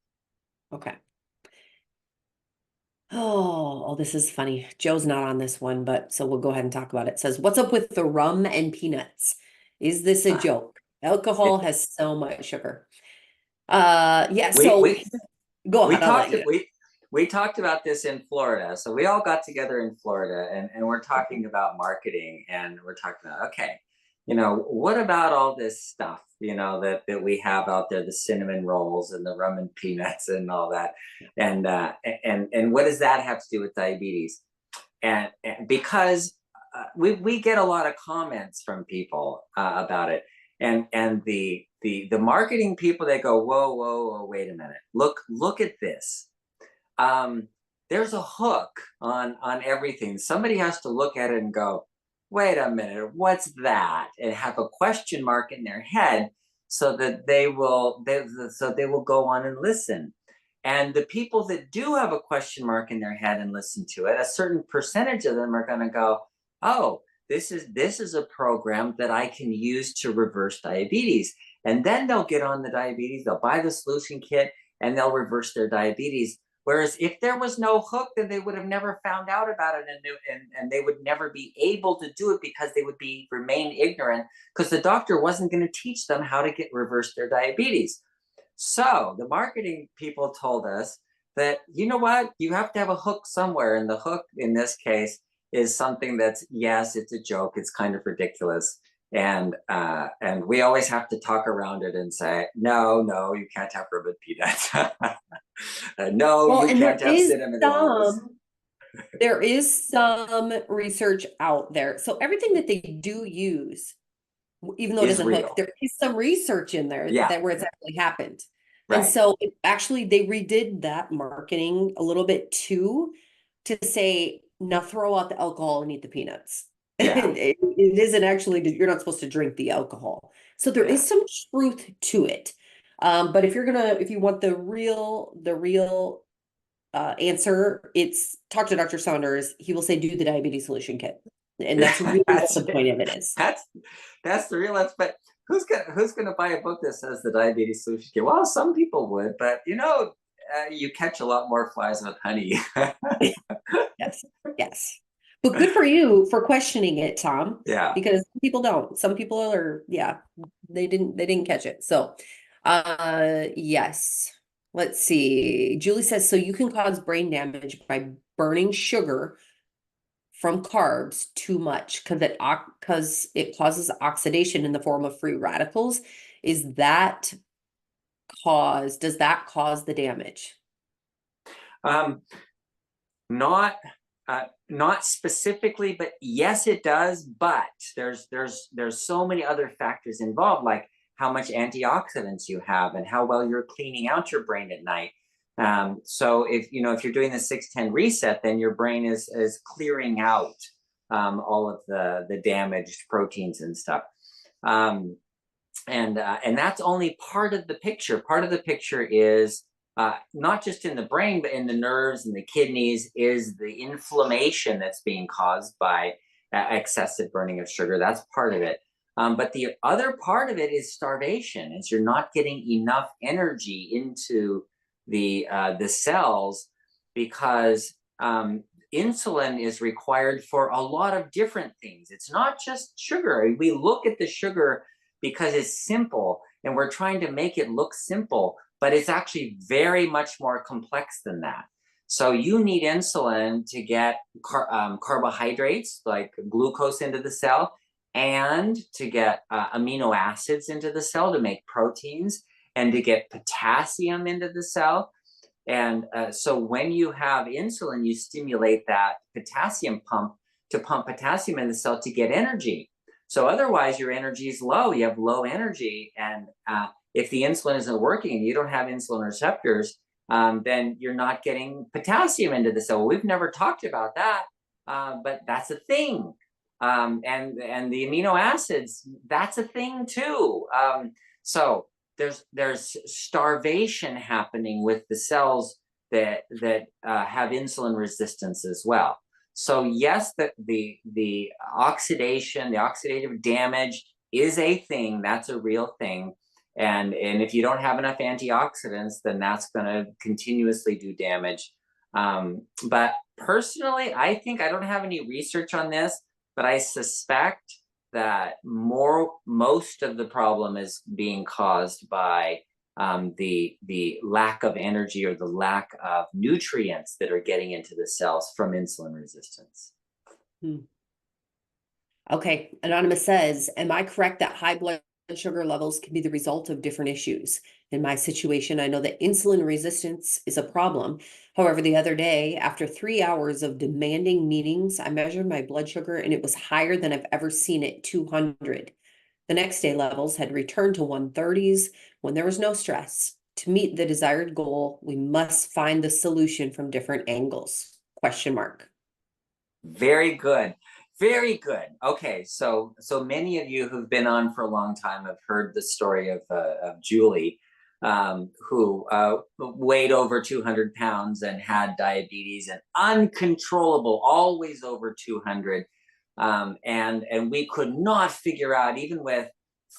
Okay. Oh, this is funny. Joe's not on this one, but so we'll go ahead and talk about it. It says, what's up with the rum and peanuts? Is this a joke? Alcohol has so much sugar. Yeah, so go we ahead, I'll let talked you. we talked about this in Florida. So we all got together in Florida, and we're talking about marketing, and we're talking about, okay, what about all this stuff, that we have out there, the cinnamon rolls and the rum and peanuts and all that. And what does that have to do with diabetes? And because we get a lot of comments from people about it, and the marketing people, they go, whoa, wait a minute, look at this. There's a hook on everything. Somebody has to look at it and go, wait a minute, what's that? And have a question mark in their head, so that they will go on and listen. And the people that do have a question mark in their head and listen to it, a certain percentage of them are going to go, oh, this is a program that I can use to reverse diabetes. And then they'll get on the diabetes, they'll buy the solution kit, and they'll reverse their diabetes. Whereas if there was no hook, then they would have never found out about it, and they would never be able to do it, because they would remain ignorant, because the doctor wasn't going to teach them how to reverse their diabetes. So the marketing people told us that, you know what, you have to have a hook somewhere. And the hook in this case is something that's, yes, it's a joke. It's kind of ridiculous. And we always have to talk around it and say, no, you can't have rum and peanuts. No, you can't have cinnamon rolls. There is some research out there. So everything that they do use, even though it doesn't hook, there is some research in there where it's actually happened. Right. And so actually they redid that marketing a little bit too, to say, now throw out the alcohol and eat the peanuts. Yeah. it isn't actually, you're not supposed to drink the alcohol. So there is some truth to it. But if you want the real answer, it's talk to Dr. Saunders. He will say, do the diabetes solution kit. And that's really what the point of it is. That's the real answer. But who's gonna buy a book that says the diabetes solution kit? Well, some people would, but you catch a lot more flies with honey. Yes. But good for you for questioning it, Tom. Yeah. Because people don't. Some people are, they didn't catch it. So, yes. Let's see. Julie says, so you can cause brain damage by burning sugar from carbs too much, because it causes oxidation in the form of free radicals. Does that cause the damage? Not specifically, but yes, it does. But there's so many other factors involved, like how much antioxidants you have and how well you're cleaning out your brain at night. So if you're doing the 6-10 reset, then your brain is clearing out all of the damaged proteins and stuff. And that's only part of the picture. Part of the picture is not just in the brain, but in the nerves and the kidneys, is the inflammation that's being caused by excessive burning of sugar. That's part of it. But the other part of it is starvation. Is you're not getting enough energy into the cells, because insulin is required for a lot of different things. It's not just sugar. We look at the sugar because it's simple, and we're trying to make it look simple, but it's actually very much more complex than that. So you need insulin to get carbohydrates like glucose into the cell, and to get amino acids into the cell to make proteins, and to get potassium into the cell. And so when you have insulin, you stimulate that potassium pump to pump potassium in the cell to get energy. So otherwise your energy is low. You have low energy. And if the insulin isn't working and you don't have insulin receptors, then you're not getting potassium into the cell. We've never talked about that, but that's a thing. And the amino acids, that's a thing too. So there's starvation happening with the cells that have insulin resistance as well. So yes, the oxidation, the oxidative damage is a thing. That's a real thing. And if you don't have enough antioxidants, then that's going to continuously do damage. But personally, I think, I don't have any research on this, but I suspect that most of the problem is being caused by the lack of energy or the lack of nutrients that are getting into the cells from insulin resistance. Okay, Anonymous says, am I correct that high blood sugar levels can be the result of different issues? In my situation, I know that insulin resistance is a problem. However, the other day, after 3 hours of demanding meetings, I measured my blood sugar and it was higher than I've ever seen it, 200. The next day levels had returned to 130s when there was no stress. To meet the desired goal, we must find the solution from different angles. Question mark. Very good. Very good. Okay, so many of you who've been on for a long time have heard the story of Julie, who weighed over 200 pounds and had diabetes and uncontrollable, always over 200. And we could not figure out, even with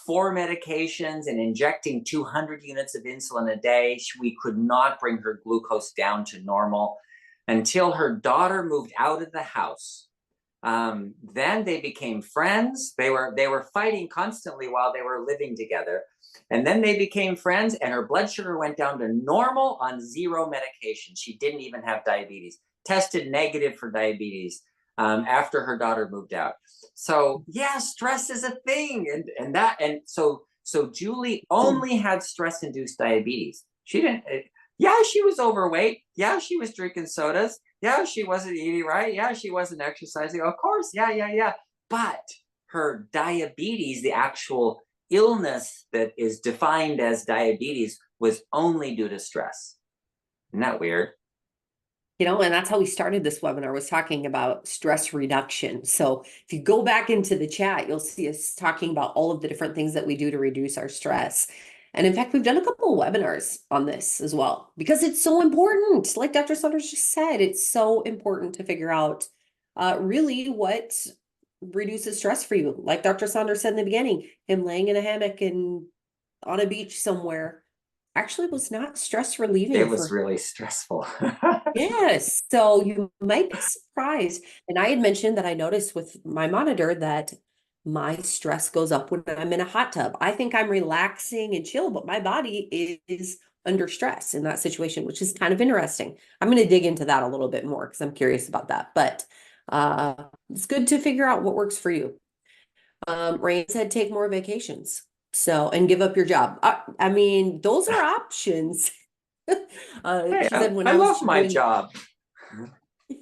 4 medications and injecting 200 units of insulin a day, we could not bring her glucose down to normal until her daughter moved out of the house. Then they became friends. They were fighting constantly while they were living together. And then they became friends, and her blood sugar went down to normal on 0 medication. She didn't even have diabetes, tested negative for diabetes after her daughter moved out. So yeah, stress is a thing. And so Julie only had stress-induced diabetes. She didn't, yeah, she was overweight. Yeah, she was drinking sodas. Yeah, she wasn't eating right. Yeah, she wasn't exercising. Of course, yeah. But her diabetes, the actual illness that is defined as diabetes, was only due to stress. Isn't that weird? You know, and that's how we started this webinar, was talking about stress reduction. So if you go back into the chat, you'll see us talking about all of the different things that we do to reduce our stress. And in fact, we've done a couple of webinars on this as well, because it's so important. Like Dr. Saunders just said, it's so important to figure out really what reduces stress for you. Like Dr. Saunders said in the beginning, him laying in a hammock and on a beach somewhere actually was not stress relieving. It was really stressful. Yes, so you might be surprised. And I had mentioned that I noticed with my monitor that my stress goes up when I'm in a hot tub. I think I'm relaxing and chill, but my body is under stress in that situation, which is kind of interesting. I'm going to dig into that a little bit more because I'm curious about that. But it's good to figure out what works for you. Rain said take more vacations. So, and give up your job. I mean, those are options. Hey, She said when I I was love my job.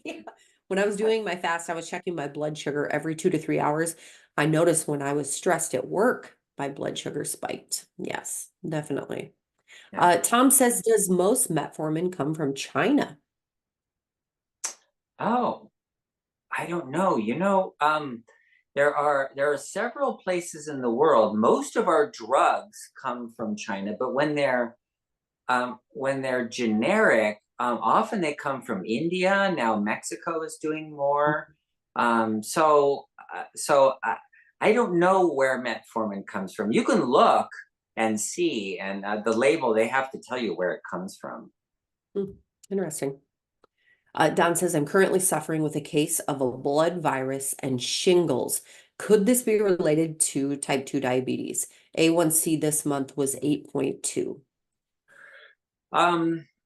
Yeah. When I was doing my fast, I was checking my blood sugar every 2 to 3 hours. I noticed when I was stressed at work, my blood sugar spiked. Yes, definitely. Yeah. Tom says, does most metformin come from China? Oh, I don't know. There are several places in the world. Most of our drugs come from China, but when they're generic, often they come from India. Now Mexico is doing more. I don't know where metformin comes from. You can look and see, and the label, they have to tell you where it comes from. Interesting. Don says, I'm currently suffering with a case of a blood virus and shingles. Could this be related to type 2 diabetes? A1C this month was 8.2.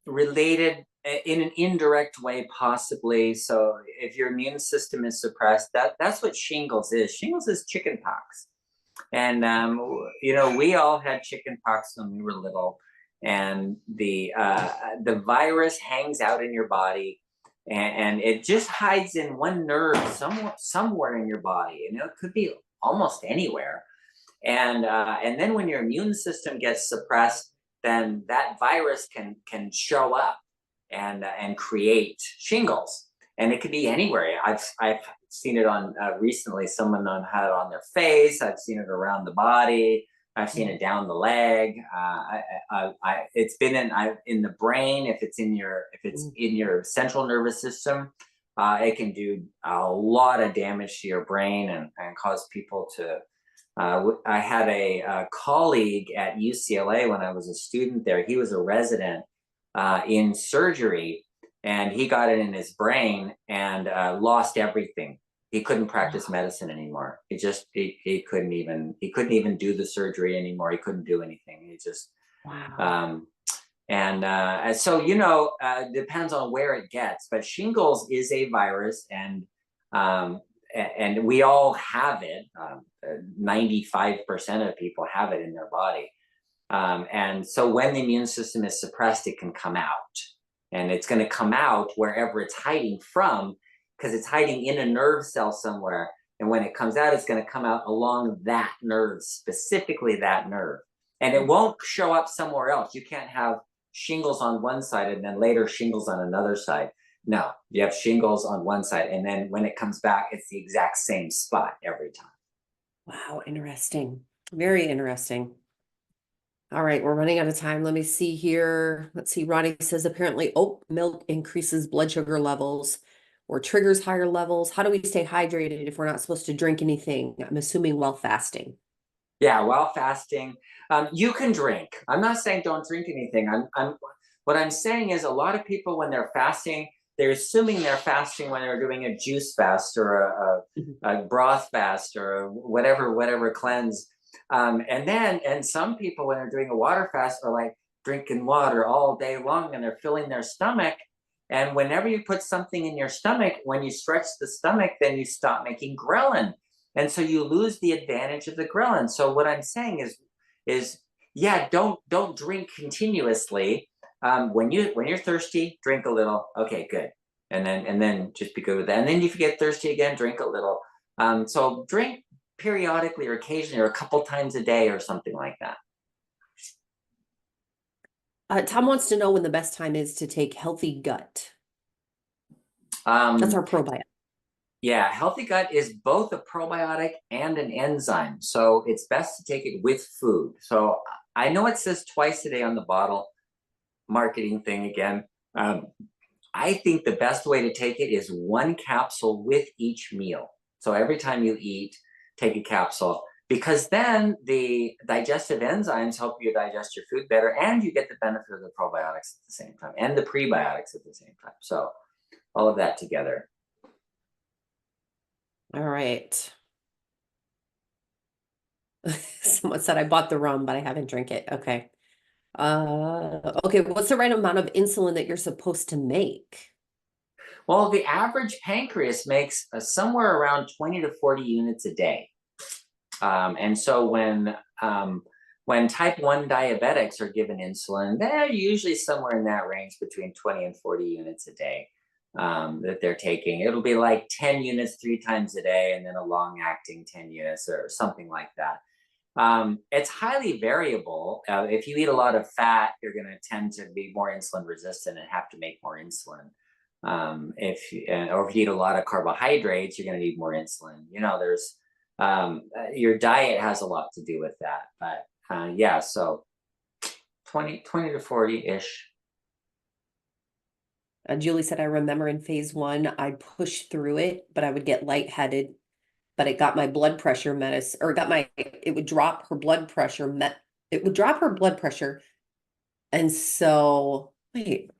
Related in an indirect way, possibly. So if your immune system is suppressed, that's what shingles is. Shingles is chicken pox. And we all had chicken pox when we were little, and the virus hangs out in your body, and it just hides in one nerve somewhere in your body, and it could be almost anywhere. And then when your immune system gets suppressed, then that virus can show up and create shingles. And it could be anywhere. I've seen it on recently. Someone had it on their face. I've seen it around the body. I've seen it down the leg. It's been in the brain. If it's in your central nervous system, it can do a lot of damage to your brain and cause people to. I had a colleague at UCLA when I was a student there. He was a resident in surgery, and he got it in his brain and lost everything. He couldn't practice medicine anymore. He couldn't even do the surgery anymore. He couldn't do anything. He just Wow. and so depends on where it gets. But shingles is a virus, and we all have it. 95% of people have it in their body. And so when the immune system is suppressed, it can come out. And it's going to come out wherever it's hiding from, because it's hiding in a nerve cell somewhere. And when it comes out, it's going to come out along that nerve, specifically that nerve. And it won't show up somewhere else. You can't have shingles on one side and then later shingles on another side. No, you have shingles on one side. And then when it comes back, it's the exact same spot every time. Wow, interesting. Very interesting. All right, we're running out of time. Let me see here. Let's see. Ronnie says apparently oat milk increases blood sugar levels or triggers higher levels. How do we stay hydrated if we're not supposed to drink anything? I'm assuming while fasting. Yeah, while fasting, you can drink. I'm not saying don't drink anything. What I'm saying is a lot of people when they're fasting, they're assuming they're fasting when they're doing a juice fast or a broth fast or whatever cleanse. And some people when they're doing a water fast are like drinking water all day long and they're filling their stomach. And whenever you put something in your stomach, when you stretch the stomach, then you stop making ghrelin. And so you lose the advantage of the ghrelin. So what I'm saying is yeah, don't drink continuously. When you're thirsty, drink a little. Okay, good. And then just be good with that. And then if you get thirsty again, drink a little. So drink periodically or occasionally or a couple times a day or something like that. Tom wants to know when the best time is to take Healthy Gut. That's our probiotic. Yeah, Healthy Gut is both a probiotic and an enzyme. So it's best to take it with food. So I know it says twice a day on the bottle, marketing thing again. I think the best way to take it is one capsule with each meal. So every time you eat, take a capsule, because then the digestive enzymes help you digest your food better and you get the benefit of the probiotics at the same time and the prebiotics at the same time. So all of that together. All right. Someone said I bought the rum, but I haven't drank it. Okay. Okay, what's the right amount of insulin that you're supposed to make? Well, the average pancreas makes somewhere around 20 to 40 units a day. And so when type 1 diabetics are given insulin, they're usually somewhere in that range between 20 and 40 units a day that they're taking. It'll be like 10 units 3 times a day and then a long-acting 10 units or something like that. It's highly variable. If you eat a lot of fat, you're going to tend to be more insulin resistant and have to make more insulin. Or if you eat a lot of carbohydrates, you're going to need more insulin. There's your diet has a lot to do with that. But yeah, so 20 to 40-ish. Julie said, I remember in phase 1, I'd push through it, but I would get lightheaded. But it got my blood pressure medicine, or it would drop her blood pressure. It would drop her blood pressure. And so, wait,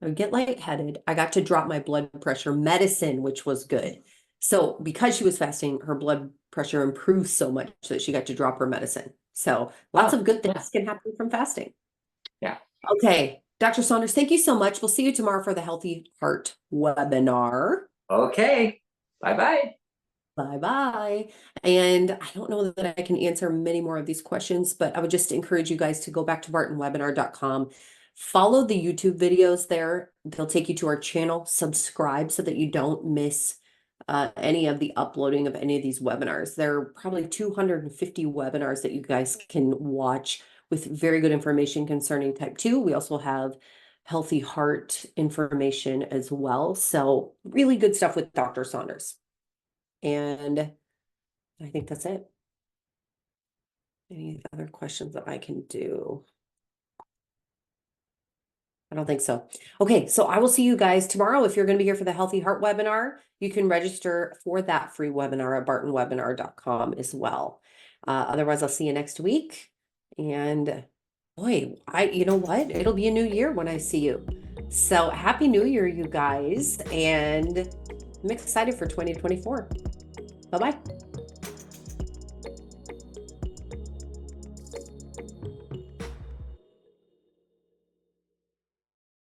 I would get lightheaded. I got to drop my blood pressure medicine, which was good. So because she was fasting, her blood pressure improved so much that she got to drop her medicine. So lots of good things can happen from fasting. Yeah. Okay. Dr. Saunders, thank you so much. We'll see you tomorrow for the Healthy Heart webinar. Okay. Bye-bye. Bye-bye. And I don't know that I can answer many more of these questions, but I would just encourage you guys to go back to bartonwebinar.com. Follow the YouTube videos there. They'll take you to our channel. Subscribe so that you don't miss any of the uploading of any of these webinars. There are probably 250 webinars that you guys can watch. with very good information concerning type 2. We also have healthy heart information as well. So really good stuff with Dr. Saunders. And I think that's it. Any other questions that I can do? I don't think so. Okay, so I will see you guys tomorrow. If you're going to be here for the Healthy Heart webinar, you can register for that free webinar at bartonwebinar.com as well. Otherwise, I'll see you next week. And boy, you know what? It'll be a new year when I see you. So happy New Year, you guys. And I'm excited for 2024. Bye-bye.